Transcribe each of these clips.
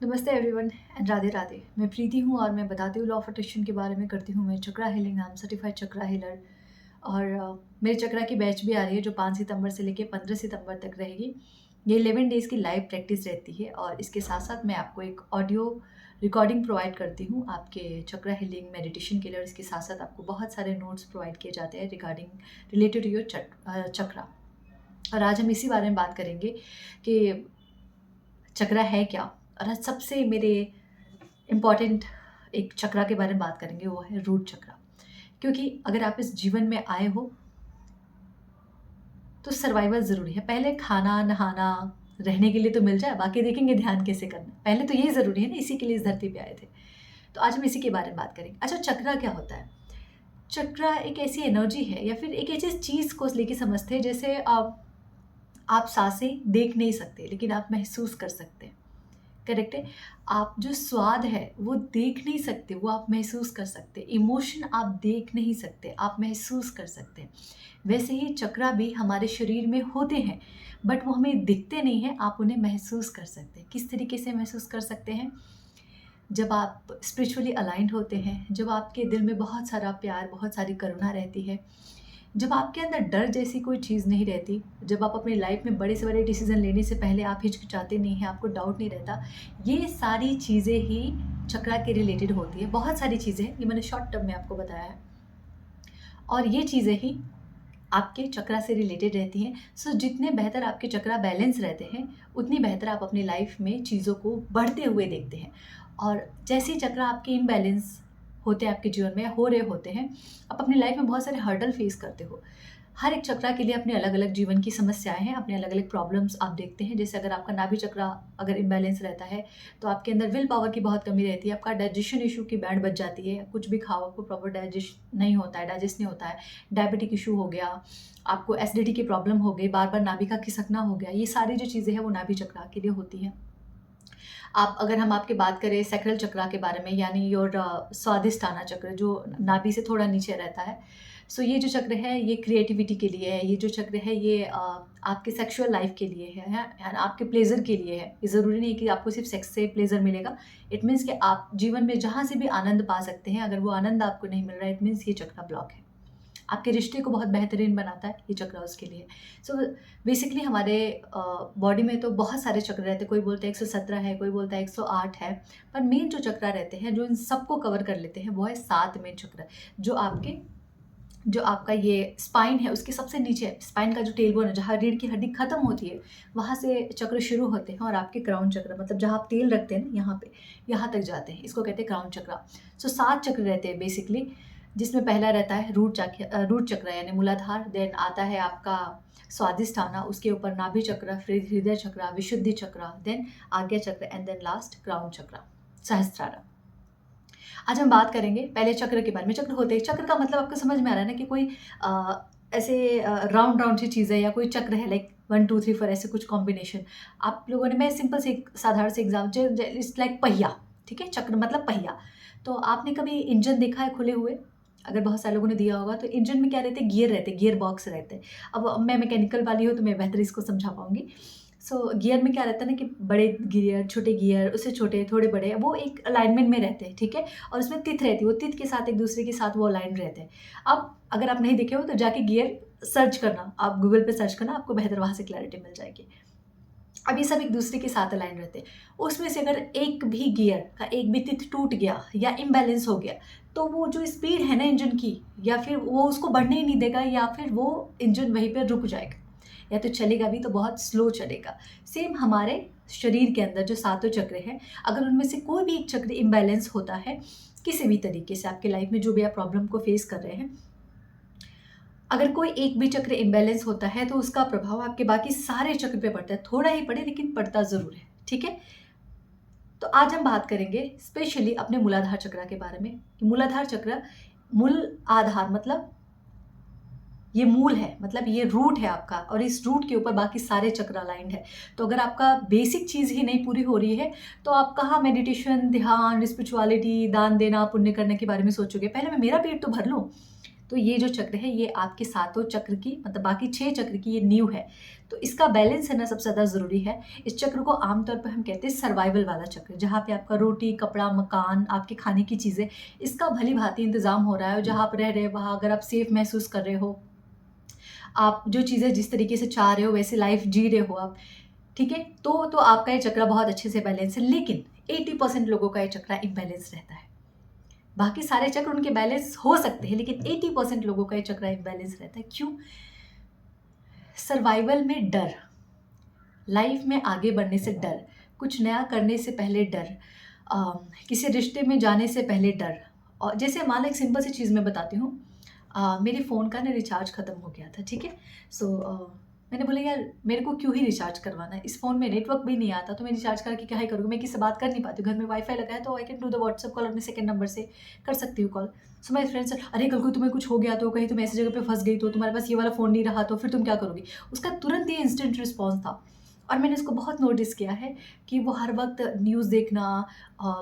नमस्ते everyone and Radhe Radhe. मैं प्रीति हूँ और मैं बताती हूँ लॉ ऑफ अट्रैक्शन के बारे में। करती हूँ मैं चक्रा हीलिंग, नाम सर्टिफाइड चक्रा हीलर। और मेरे चक्रा की बैच भी आ रही है जो 5 सितंबर से लेकर 15 सितंबर तक रहेगी। ये 11 डेज़ की लाइव प्रैक्टिस रहती है और इसके साथ साथ मैं आपको एक ऑडियो रिकॉर्डिंग प्रोवाइड करती हूँ आपके चक्रा हीलिंग मेडिटेशन के लिए। और इसके साथ साथ आपको बहुत सारे नोट्स प्रोवाइड किए जाते हैं रिगार्डिंग रिलेटेड टू योर चक्रा। और आज हम इसी बारे में बात करेंगे कि चक्रा है क्या। और आज सबसे मेरे इम्पॉर्टेंट एक चक्रा के बारे में बात करेंगे, वो है रूट चक्रा। क्योंकि अगर आप इस जीवन में आए हो तो सर्वाइवल ज़रूरी है। पहले खाना नहाना रहने के लिए तो मिल जाए, बाकी देखेंगे ध्यान कैसे करना। पहले तो यही ज़रूरी है ना, इसी के लिए इस धरती पे आए थे। तो आज हम इसी के बारे में बात करेंगे। अच्छा, चक्रा क्या होता है? चक्रा एक ऐसी एनर्जी है या फिर एक ऐसी चीज़ को लेके समझते हैं जैसे आप सांसें देख नहीं सकते लेकिन आप महसूस कर सकते हैं। करेक्ट है। आप जो स्वाद है वो देख नहीं सकते, वो आप महसूस कर सकते। इमोशन आप देख नहीं सकते, आप महसूस कर सकते हैं। वैसे ही चक्रा भी हमारे शरीर में होते हैं, बट वो हमें दिखते नहीं हैं, आप उन्हें महसूस कर सकते हैं। किस तरीके से महसूस कर सकते हैं? जब आप स्पिरिचुअली अलाइंड होते हैं, जब आपके दिल में बहुत सारा प्यार, बहुत सारी करुणा रहती है, जब आपके अंदर डर जैसी कोई चीज़ नहीं रहती, जब आप अपनी लाइफ में बड़े से बड़े डिसीज़न लेने से पहले आप हिचकिचाते नहीं हैं, आपको डाउट नहीं रहता, ये सारी चीज़ें ही चक्रा के रिलेटेड होती है। बहुत सारी चीज़ें हैं, ये मैंने शॉर्ट टर्म में आपको बताया है। और ये चीज़ें ही आपके चक्रा से रिलेटेड रहती हैं। सो जितने बेहतर आपके चक्रा बैलेंस रहते हैं, उतनी बेहतर आप अपनी लाइफ में चीज़ों को बढ़ते हुए देखते हैं। और जैसे ही चक्रा आपके इम्बैलेंस होते हैं आपके जीवन में, हो रहे होते हैं, आप अपनी लाइफ में बहुत सारे हर्डल फेस करते हो। हर एक चक्रा के लिए अपनी अलग अलग जीवन की समस्याएं हैं, अपने अलग अलग प्रॉब्लम्स आप देखते हैं। जैसे अगर आपका नाभि चक्रा अगर इम्बैलेंस रहता है तो आपके अंदर विल पावर की बहुत कमी रहती है, आपका डाइजेशन इशू की बैंड बज जाती है। कुछ भी खाओ आपको प्रॉपर डाइजेस्ट नहीं होता है, डाइजेस्ट नहीं होता है। डायबिटिक इशू हो गया, आपको एसिडिटी की प्रॉब्लम हो गई, बार बार नाभि का खिसकना हो गया। ये सारी जो चीज़ें हैं वो नाभि चक्रा के लिए होती हैं। आप अगर हम आपकी बात करें सैक्रल चक्रा के बारे में, यानी योर स्वादिष्टाना चक्र जो नाभि से थोड़ा नीचे रहता है। सो ये जो चक्र है ये क्रिएटिविटी के लिए है। ये जो चक्र है ये आपके सेक्सुअल लाइफ के लिए है ना, आपके प्लेजर के लिए है। ये ज़रूरी नहीं कि आपको सिर्फ सेक्स से प्लेजर मिलेगा। इट मीन्स कि आप जीवन में जहाँ से भी आनंद पा सकते हैं, अगर वो आनंद आपको नहीं मिल रहा है, इट मीन्स ये चक्रा ब्लॉक है। आपके रिश्ते को बहुत बेहतरीन बनाता है ये चक्र, उसके लिए। सो बेसिकली हमारे बॉडी में तो बहुत सारे चक्र रहते हैं। कोई बोलता है 117 है, कोई बोलता है 108 है, पर मेन जो चक्र रहते हैं जो इन सबको कवर कर लेते हैं वो है 7 मेन चक्र। जो आपका ये स्पाइन है उसके सबसे नीचे है। स्पाइन का जो टेलबोन है, जहाँ रीढ़ की हड्डी खत्म होती है, वहाँ से चक्र शुरू होते हैं और आपके क्राउन चक्र, मतलब जहाँ आप तेल रखते हैं ना, यहाँ पे, यहाँ तक जाते हैं। इसको कहते हैं क्राउन चक्र। सो 7 चक्र रहते हैं बेसिकली, जिसमें पहला रहता है रूट चक्र यानी मूलाधार। देन आता है आपका स्वादिष्ठाना, उसके ऊपर नाभि चक्र, फिर हृदय चक्र, विशुद्धि चक्र, देन आज्ञा चक्र एंड देन लास्ट क्राउन चक्र, सहस्त्रार। आज हम बात करेंगे पहले चक्र के बारे में। चक्र होते हैं, चक्र का मतलब आपको समझ में आ रहा है ना कि कोई ऐसे राउंड राउंड सी चीज़ है, या कोई चक्र है लाइक 1 2 3 4 ऐसे कुछ कॉम्बिनेशन। आप लोगों ने, मैं सिंपल से एक साधारण से एग्जाम्पल, इट्स लाइक पहिया। ठीक है, चक्र मतलब पहिया। तो आपने कभी इंजन देखा है खुले हुए? अगर बहुत सारे लोगों ने दिया होगा तो इंजन में क्या रहते हैं, गियर रहते हैं, गियर बॉक्स रहते हैं। अब मैं मैकेनिकल वाली हूँ तो मैं बेहतर इसको समझा पाऊंगी। सो गियर में क्या रहता है ना कि बड़े गियर, छोटे गियर, उससे छोटे, थोड़े बड़े, वो एक अलाइनमेंट में रहते हैं। ठीक है, और उसमें तिथ रहती है, वो तिथ के साथ एक दूसरे के साथ वो अलाइन रहते हैं। अब अगर आप नहीं देखे हो तो जाके गियर सर्च करना, आप गूगल पे सर्च करना, आपको बेहतर वहाँ से क्लैरिटी मिल जाएगी। अब ये सब एक दूसरे के साथ अलाइन रहते हैं। उसमें से अगर एक भी गियर का एक भी तिथ टूट गया या इम्बैलेंस हो गया तो वो जो स्पीड है ना इंजन की, या फिर वो उसको बढ़ने ही नहीं देगा, या फिर वो इंजन वहीं पर रुक जाएगा, या तो चलेगा भी तो बहुत स्लो चलेगा। सेम हमारे शरीर के अंदर जो सातों चक्र हैं, अगर उनमें से कोई भी एक चक्र इम्बैलेंस होता है किसी भी तरीके से, आपके लाइफ में जो भी आप प्रॉब्लम को फेस कर रहे हैं, अगर कोई एक भी चक्र इम्बैलेंस होता है तो उसका प्रभाव आपके बाकी सारे चक्र पे पड़ता है। थोड़ा ही पड़े लेकिन पड़ता ज़रूर है। ठीक है, तो आज हम बात करेंगे स्पेशली अपने मूलाधार चक्र के बारे में। मूलाधार चक्र, मूल आधार मतलब ये मूल है, मतलब ये रूट है आपका, और इस रूट के ऊपर बाकी सारे चक्र अलाइंड है। तो अगर आपका बेसिक चीज़ ही नहीं पूरी हो रही है तो आप कहाँ मेडिटेशन, ध्यान, स्पिरिचुअलिटी, दान देना, पुण्य करने के बारे में सोचोगे? पहले मैं मेरा पेट तो भर लूँ, तो ये जो चक्र है ये आपके सातों चक्र की, मतलब बाकी 6 चक्र की ये नींव है। तो इसका बैलेंस रहना सबसे ज़्यादा ज़रूरी है। इस चक्र को आमतौर पर हम कहते हैं सर्वाइवल वाला चक्र, जहाँ पे आपका रोटी, कपड़ा, मकान, आपके खाने की चीज़ें, इसका भली-भाँति इंतज़ाम हो रहा है, और जहाँ आप रह रहे हैं वहाँ अगर आप सेफ़ महसूस कर रहे हो, आप जो चीज़ें जिस तरीके से चाह रहे हो वैसे लाइफ़ जी रहे हो आप, ठीक है? तो आपका ये चक्र बहुत अच्छे से बैलेंस है, लेकिन 80% लोगों का ये चक्र इम्बैलेंस रहता है। बाकी सारे चक्र उनके बैलेंस हो सकते हैं, लेकिन 80% लोगों का ये चक्र इम्बैलेंस रहता है। क्यों? सर्वाइवल में डर, लाइफ में आगे बढ़ने से डर, कुछ नया करने से पहले डर, किसी रिश्ते में जाने से पहले डर। और जैसे मान लो एक सिंपल सी चीज़ मैं बताती हूँ। मेरे फ़ोन का ना रिचार्ज ख़त्म हो गया था, ठीक है? सो मैंने बोला यार मेरे को क्यों ही रिचार्ज करवाना है, इस फ़ोन में नेटवर्क भी नहीं आता, तो मैं रिचार्ज करके क्या ही करूँगी, मैं किसी से बात कर नहीं पाती हूँ, घर में वाईफ़ाई लगा है तो I can do the WhatsApp call, अपने सेकंड नंबर से कर सकती हूँ कॉल। सो माय फ्रेंड्स, अरे कल को तुम्हें कुछ हो गया तो, कहीं तुम ऐसी जगह पे फँस गई तो, तुम्हारे पास ये वाला फ़ोन नहीं रहा तो फिर तुम क्या करोगी? उसका तुरंत ये इंस्टेंट रिस्पॉन्स था। और मैंने इसको बहुत नोटिस किया है कि वो हर वक़्त न्यूज़ देखना, अ,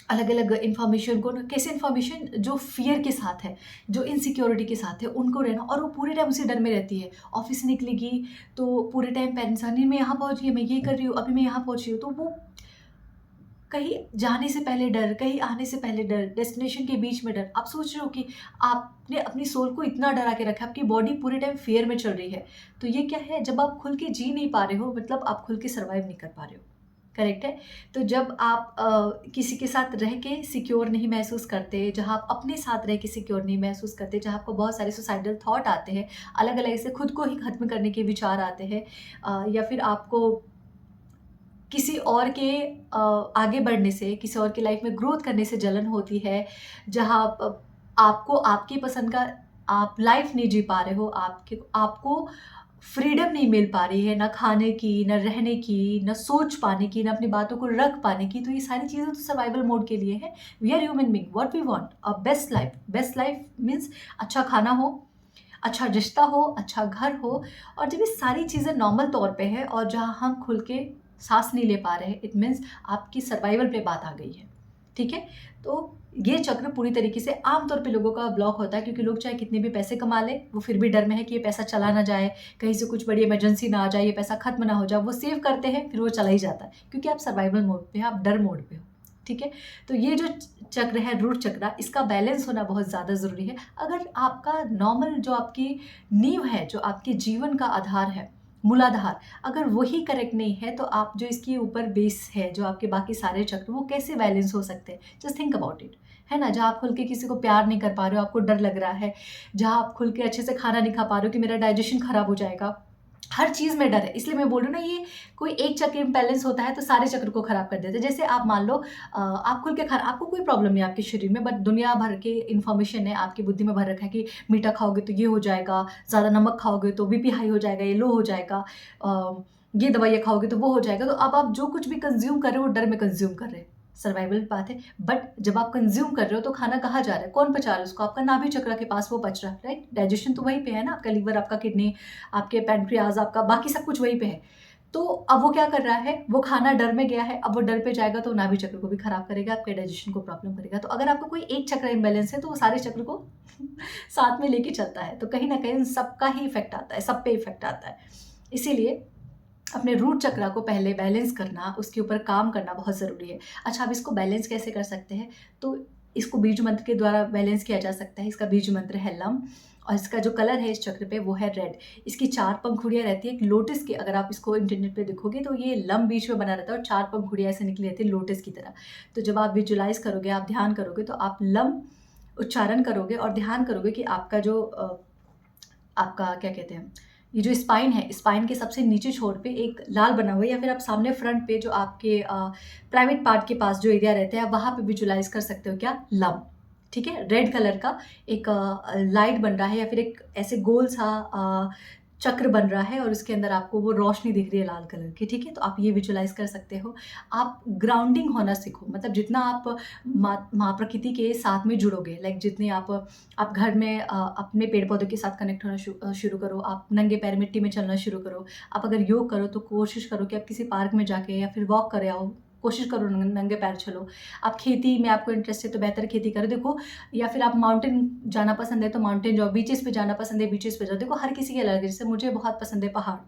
अलग-अलग इन्फॉर्मेशन को ना, कैसे इन्फॉर्मेशन जो फ़ियर के साथ है, जो इनसिक्योरिटी के साथ है, उनको रहना, और वो पूरे टाइम उसी डर में रहती है। ऑफ़िस से निकलेगी तो पूरे टाइम पेरेंट्स, नहीं मैं यहाँ पहुँच गई, मैं ये कर रही हूँ, अभी मैं यहाँ पहुँची हूँ। तो वो कहीं जाने से पहले डर, कहीं आने से पहले डर, डेस्टिनेशन के बीच में डर। आप सोच रहे हो कि आपने अपनी सोल को इतना डरा के रखा है, आपकी बॉडी पूरे टाइम फ़ियर में चल रही है। तो ये क्या है, जब आप खुल के जी नहीं पा रहे हो, मतलब आप खुल के सर्वाइव नहीं कर पा रहे हो। करेक्ट है? तो जब आप किसी के साथ रह के सिक्योर नहीं महसूस करते, जहाँ आप अपने साथ रह के सिक्योर नहीं महसूस करते, जहाँ आपको बहुत सारे सुसाइडल थॉट आते हैं, अलग-अलग ऐसे खुद को ही ख़त्म करने के विचार आते हैं, या फिर आपको किसी और के आगे बढ़ने से, किसी और की लाइफ में ग्रोथ करने से जलन होती है, जहाँ आपको आपकी पसंद का आप लाइफ नहीं जी पा रहे हो, आपको फ्रीडम नहीं मिल पा रही है, ना खाने की, ना रहने की, ना सोच पाने की, ना अपनी बातों को रख पाने की, तो ये सारी चीज़ें तो सर्वाइवल मोड के लिए है। We are human being, what we want a best life. Best life means अच्छा खाना हो, अच्छा रिश्ता हो, अच्छा घर हो, और जब ये सारी चीज़ें नॉर्मल तौर पे है और जहाँ हम खुल के साँस नहीं ले पा रहे हैं, इट मीन्स आपकी सर्वाइवल पे बात आ गई है, ठीक है? तो ये चक्र पूरी तरीके से आम तौर पे लोगों का ब्लॉक होता है, क्योंकि लोग चाहे कितने भी पैसे कमा लें, वो फिर भी डर में है कि ये पैसा चला ना जाए, कहीं से कुछ बड़ी इमरजेंसी ना आ जाए, ये पैसा खत्म ना हो जाए। वो सेव करते हैं, फिर वो चला ही जाता है, क्योंकि आप सर्वाइवल मोड पे हैं, आप डर मोड पे हो, ठीक है? तो ये जो चक्र है, रूट चक्र, इसका बैलेंस होना बहुत ज़्यादा ज़रूरी है। अगर आपका नॉर्मल जो आपकी नींव है, जो आपके जीवन का आधार है, मूलाधार, अगर वही करेक्ट नहीं है, तो आप जो इसके ऊपर बेस है, जो आपके बाकी सारे चक्र, वो कैसे बैलेंस हो सकते हैं? जस्ट थिंक अबाउट इट, है ना? जहाँ आप खुल के किसी को प्यार नहीं कर पा रहे हो, आपको डर लग रहा है, जहाँ आप खुल के अच्छे से खाना नहीं खा पा रहे हो कि मेरा डाइजेशन खराब हो जाएगा, हर चीज़ में डर है। इसलिए मैं बोल रही हूँ ना, ये कोई एक चक्र इम्बैलेंस होता है तो सारे चक्र को खराब कर देता है। जैसे आप मान लो, आप खुल के खा, आपको कोई प्रॉब्लम नहीं है आपके शरीर में, बट दुनिया भर के इन्फॉर्मेशन है आपकी बुद्धि में भर रखा है कि मीठा खाओगे तो ये हो जाएगा, ज़्यादा नमक खाओगे तो बीपी हाई हो जाएगा, ये लो हो जाएगा, ये दवाइयाँ खाओगे तो वो हो जाएगा। तो अब आप जो कुछ भी कंज़्यूम कर रहे हो, वो डर में कंज़्यूम कर रहे हैं। सर्वाइवल बात है, बट जब आप कंज़्यूम कर रहे हो तो खाना कहाँ जा रहा है? कौन पचा रहा है उसको? आपका नाभि चक्र के पास वो पच रहा है, राइट? डाइजेशन तो वहीं पे है ना, आपका लीवर, आपका किडनी, आपके पैनक्रियाज़, आपका बाकी सब कुछ वहीं पे है। तो अब वो क्या कर रहा है? वो खाना डर में गया है, अब वो डर पे जाएगा तो नाभि चक्र को भी खराब करेगा, आपके डाइजेशन को प्रॉब्लम करेगा। तो अगर आपका कोई एक चक्र इम्बैलेंस है, तो वो सारे चक्र को साथ में लेके चलता है। तो कहीं न कहीं सबका ही इफ़ेक्ट आता है, सब पे इफ़ेक्ट आता है। इसीलिए अपने रूट चक्र को पहले बैलेंस करना, उसके ऊपर काम करना बहुत ज़रूरी है। अच्छा, अब इसको बैलेंस कैसे कर सकते हैं? तो इसको बीज मंत्र के द्वारा बैलेंस किया जा सकता है। इसका बीज मंत्र है लम, और इसका जो कलर है इस चक्र पे वो है रेड। इसकी 4 पंखुड़ियाँ रहती है, एक लोटस की, अगर आप इसको इंटरनेट पे देखोगे तो ये लम बीच में बना रहता है और 4 पंखुड़ियाँ ऐसे निकली रहती है लोटस की तरह। तो जब आप विजुअलाइज़ करोगे, आप ध्यान करोगे, तो आप लम उच्चारण करोगे और ध्यान करोगे कि आपका जो आपका क्या कहते हैं, ये जो स्पाइन है, स्पाइन के सबसे नीचे छोर पे एक लाल बना हुआ है, या फिर आप सामने फ्रंट पे जो आपके प्राइवेट पार्ट के पास जो एरिया रहते हैं, आप वहाँ पे विजुअलाइज कर सकते हो क्या, लम, ठीक है? रेड कलर का एक लाइट बन रहा है, या फिर एक ऐसे गोल सा चक्र बन रहा है, और उसके अंदर आपको वो रोशनी दिख रही है लाल कलर की, ठीक है? तो आप ये विजुअलाइज कर सकते हो। आप ग्राउंडिंग होना सीखो, मतलब जितना आप माँ प्रकृति के साथ में जुड़ोगे, लाइक जितने आप घर में अपने पेड़ पौधों के साथ कनेक्ट होना शुरू करो, आप नंगे पैर मिट्टी में चलना शुरू करो, आप अगर योग करो तो कोशिश करो कि आप किसी पार्क में जाके या फिर वॉक करे आओ, कोशिश करो नंगे पैर चलो। आप खेती में आपको इंटरेस्ट है तो बेहतर खेती करो, देखो। या फिर आप माउंटेन जाना पसंद है तो माउंटेन जाओ, बीचेस पे जाना पसंद है बीचेस पे जाओ। देखो हर किसी की अलग है, जैसे मुझे बहुत पसंद है पहाड़,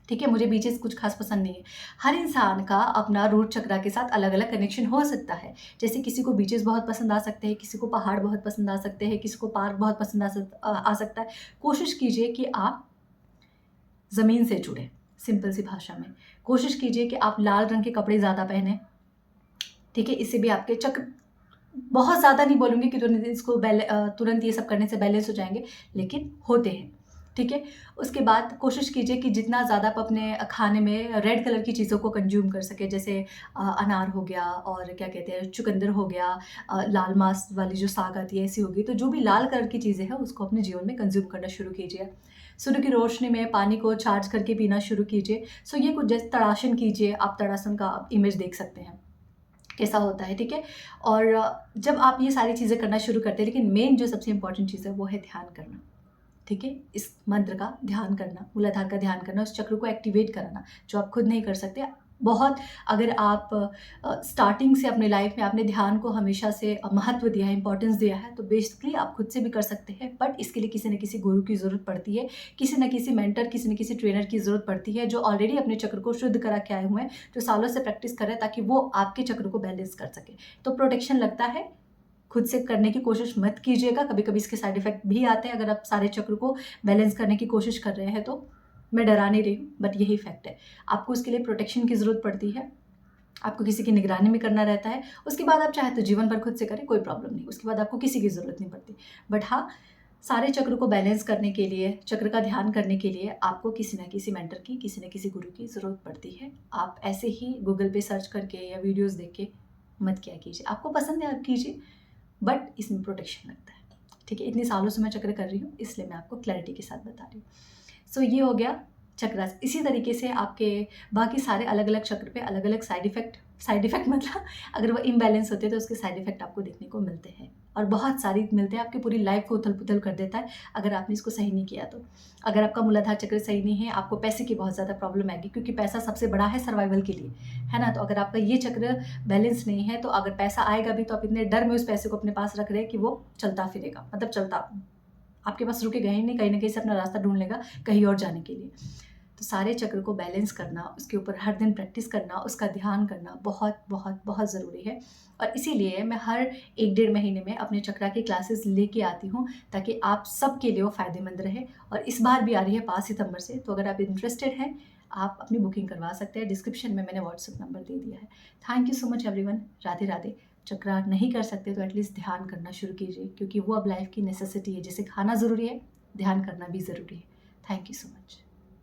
ठीक है, मुझे बीचेस कुछ खास पसंद नहीं है। हर इंसान का अपना रूट चक्रा के साथ अलग अलग कनेक्शन हो सकता है। जैसे किसी को बीचेस बहुत पसंद आ सकते हैं, किसी को पहाड़ बहुत पसंद आ सकते हैं, किसी को पार्क बहुत पसंद आ सकता है। कोशिश कीजिए कि आप ज़मीन से जुड़ें, सिंपल सी भाषा में। कोशिश कीजिए कि आप लाल रंग के कपड़े ज़्यादा पहने, ठीक है। इससे भी आपके चक्र, बहुत ज़्यादा नहीं बोलूँगी कि तुरंत ये सब करने से बैलेंस हो जाएंगे, लेकिन होते हैं, ठीक है। उसके बाद कोशिश कीजिए कि जितना ज़्यादा आप अपने खाने में रेड कलर की चीज़ों को कंज्यूम कर सके, जैसे अनार हो गया और क्या कहते हैं चुकंदर हो गया, लाल मांस वाली जो साग आती है ऐसी होगी। तो जो भी लाल कलर की चीज़ें हैं उसको अपने जीवन में कंज्यूम करना शुरू कीजिए। सूर्य की रोशनी में पानी को चार्ज करके पीना शुरू कीजिए। सो ये कुछ जैसे तड़ासन कीजिए, आप तड़ासन का आप इमेज देख सकते हैं कैसा होता है, ठीक है। और जब आप ये सारी चीज़ें करना शुरू करते हैं, लेकिन मेन जो सबसे इंपॉर्टेंट चीज़ है वो है ध्यान करना, ठीक है। इस मंत्र का ध्यान करना, मूलाधार का ध्यान करना, उस चक्र को एक्टिवेट कराना जो आप खुद नहीं कर सकते। बहुत, अगर आप स्टार्टिंग से अपने लाइफ में आपने ध्यान को हमेशा से महत्व दिया है, इंपॉर्टेंस दिया है, तो बेसिकली आप खुद से भी कर सकते हैं। बट इसके लिए किसी न किसी गुरु की ज़रूरत पड़ती है, किसी न किसी मेंटर, किसी न किसी ट्रेनर की ज़रूरत पड़ती है जो ऑलरेडी अपने चक्र को शुद्ध करा के आए हुए हैं, जो सालों से प्रैक्टिस कर रहे हैं, ताकि वो आपके चक्र को बैलेंस कर सके। तो प्रोटेक्शन लगता है, खुद से करने की कोशिश मत कीजिएगा। कभी कभी इसके साइड इफ़ेक्ट भी आते हैं। अगर आप सारे चक्र को बैलेंस करने की कोशिश कर रहे हैं तो मैं डरा नहीं रही हूँ, बट यही फैक्ट है। आपको उसके लिए प्रोटेक्शन की ज़रूरत पड़ती है, आपको किसी की निगरानी में करना रहता है। उसके बाद आप चाहे तो जीवन भर खुद से करें, कोई प्रॉब्लम नहीं, उसके बाद आपको किसी की ज़रूरत नहीं पड़ती। बट हाँ, सारे चक्र को बैलेंस करने के लिए, चक्र का ध्यान करने के लिए आपको किसी न किसी मेंटर की, किसी न किसी गुरु की ज़रूरत पड़ती है। आप ऐसे ही गूगल पे सर्च करके या वीडियोस देख के मत किया कीजिए। आपको पसंद है आप कीजिए, बट इसमें प्रोटेक्शन लगता है, ठीक है। इतने सालों से मैं चक्र कर रही हूँ, इसलिए मैं आपको क्लैरिटी के साथ बता रही हूँ। सो ये हो गया चक्रास। इसी तरीके से आपके बाकी सारे अलग अलग चक्र पे अलग अलग साइड इफ़ेक्ट मतलब अगर वो इम्बैलेंस होते हैं तो उसके साइड इफ़ेक्ट आपको देखने को मिलते हैं, और बहुत सारी मिलते हैं। आपकी पूरी लाइफ को उथल पुथल कर देता है अगर आपने इसको सही नहीं किया तो। अगर आपका मूलाधार चक्र सही नहीं है, आपको पैसे की बहुत ज़्यादा प्रॉब्लम आएगी, क्योंकि पैसा सबसे बड़ा है सर्वाइवल के लिए, है ना। तो अगर आपका ये चक्र बैलेंस नहीं है, तो अगर पैसा आएगा भी तो आप इतने डर में उस पैसे को अपने पास रख रहे हैं कि वो चलता फिरेगा, मतलब चलता आपके पास रुकेगा ही नहीं, कहीं ना कहीं से अपना रास्ता ढूंढ लेगा कहीं और जाने के लिए। तो सारे चक्र को बैलेंस करना, उसके ऊपर हर दिन प्रैक्टिस करना, उसका ध्यान करना बहुत बहुत बहुत ज़रूरी है। और इसीलिए मैं हर 1-1.5 महीने में अपने चक्रा की क्लासेस लेके आती हूँ, ताकि आप सबके लिए वो फ़ायदेमंद रहे। और इस बार भी आ रही है 5 सितंबर से, तो अगर आप इंटरेस्टेड हैं आप अपनी बुकिंग करवा सकते हैं। डिस्क्रिप्शन में मैंने व्हाट्सएप नंबर दे दिया है। Thank you so much everyone. Radhe Radhe. चक्रा नहीं कर सकते तो एटलीस्ट ध्यान करना शुरू कीजिए, क्योंकि वो अब लाइफ की नेसेसिटी है। जैसे खाना ज़रूरी है, ध्यान करना भी ज़रूरी है। Thank you so much.